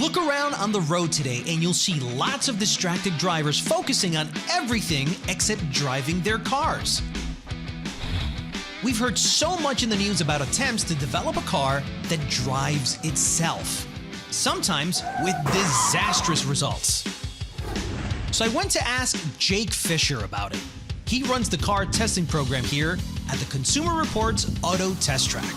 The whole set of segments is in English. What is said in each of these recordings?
Look around on the road today and you'll see lots of distracted drivers focusing on everything except driving their cars. We've heard so much in the news about attempts to develop a car that drives itself, sometimes with disastrous results. So I went to ask Jake Fisher about it. He runs the car testing program here at the Consumer Reports Auto Test Track.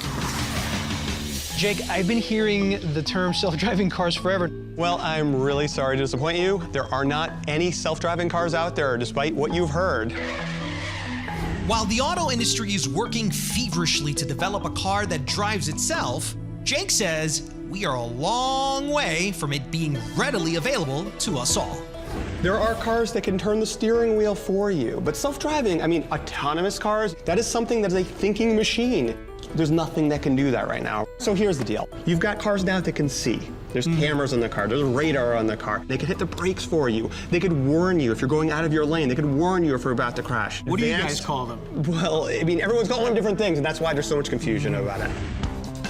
Jake, I've been hearing the term self-driving cars forever. Well, I'm really sorry to disappoint you. There are not any self-driving cars out there, despite what you've heard. While the auto industry is working feverishly to develop a car that drives itself, Jake says we are a long way from it being readily available to us all. There are cars that can turn the steering wheel for you, but self-driving, I mean, autonomous cars, that is something that is a thinking machine. There's nothing that can do that right now. So here's the deal. You've got cars now that can see. There's cameras on the car, there's radar on the car. They could hit the brakes for you. They could warn you if you're going out of your lane. They could warn you if you're about to crash. What do you guys call them? Well, I mean, everyone's calling them different things, and that's why there's so much confusion about it.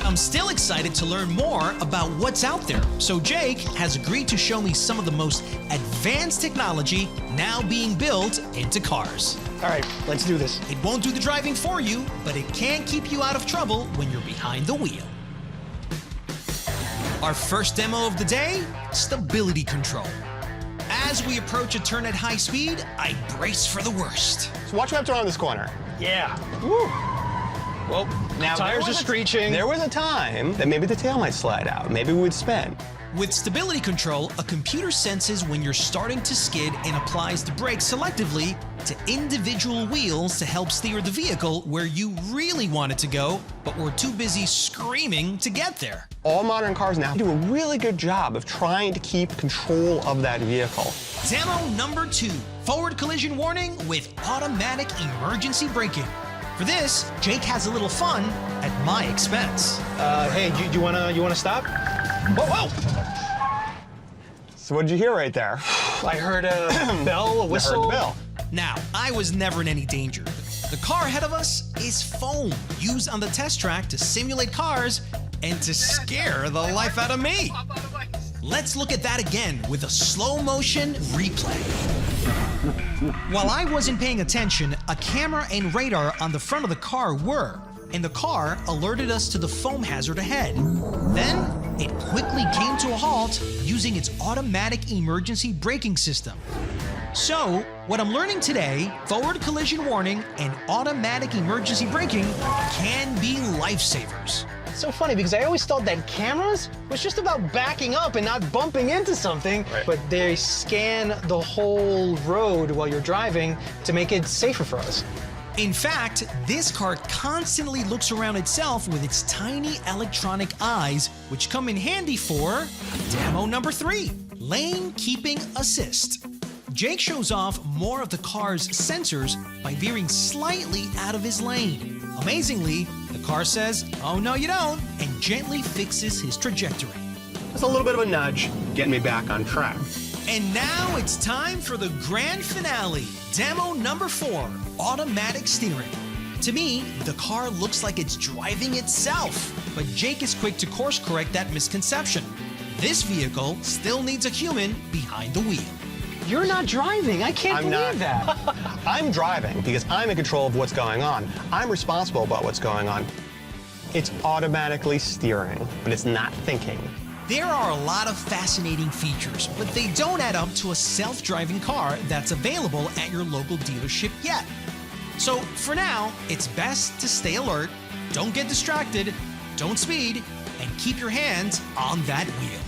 I'm still excited to learn more about what's out there, so Jake has agreed to show me some of the most advanced technology now being built into cars. All right, let's do this. It won't do the driving for you, but it can keep you out of trouble when you're behind the wheel. Our first demo of the day, stability control. As we approach a turn at high speed, I brace for the worst. So watch me up to around this corner. Yeah. Woo. Well, now tires are screeching. There was a time that maybe the tail might slide out. Maybe we would spin. With stability control, a computer senses when you're starting to skid and applies the brakes selectively to individual wheels to help steer the vehicle where you really want it to go, but we're too busy screaming to get there. All modern cars now do a really good job of trying to keep control of that vehicle. Demo number 2, forward collision warning with automatic emergency braking. For this, Jake has a little fun at my expense. Hey, do you wanna stop? Whoa, whoa! So what did you hear right there? I heard a bell, a whistle. I heard the bell. Now, I was never in any danger. The car ahead of us is foam, used on the test track to simulate cars and to scare the life out of me. Let's look at that again with a slow motion replay. While I wasn't paying attention, a camera and radar on the front of the car were, and the car alerted us to the foam hazard ahead. Then, it quickly came to a halt using its automatic emergency braking system. So, what I'm learning today, forward collision warning and automatic emergency braking can be lifesavers. It's so funny because I always thought that cameras was just about backing up and not bumping into something, but they scan the whole road while you're driving to make it safer for us. In fact, this car constantly looks around itself with its tiny electronic eyes, which come in handy for demo number 3, lane keeping assist. Jake shows off more of the car's sensors by veering slightly out of his lane. Amazingly, the car says, "Oh no you don't," and gently fixes his trajectory. Just a little bit of a nudge, getting me back on track. And now it's time for the grand finale, demo number 4, automatic steering. To me, the car looks like it's driving itself, but Jake is quick to course correct that misconception. This vehicle still needs a human behind the wheel. You're not driving. I can't believe that. I'm driving because I'm in control of what's going on. I'm responsible about what's going on. It's automatically steering, but it's not thinking. There are a lot of fascinating features, but they don't add up to a self-driving car that's available at your local dealership yet. So for now, it's best to stay alert, don't get distracted, don't speed, and keep your hands on that wheel.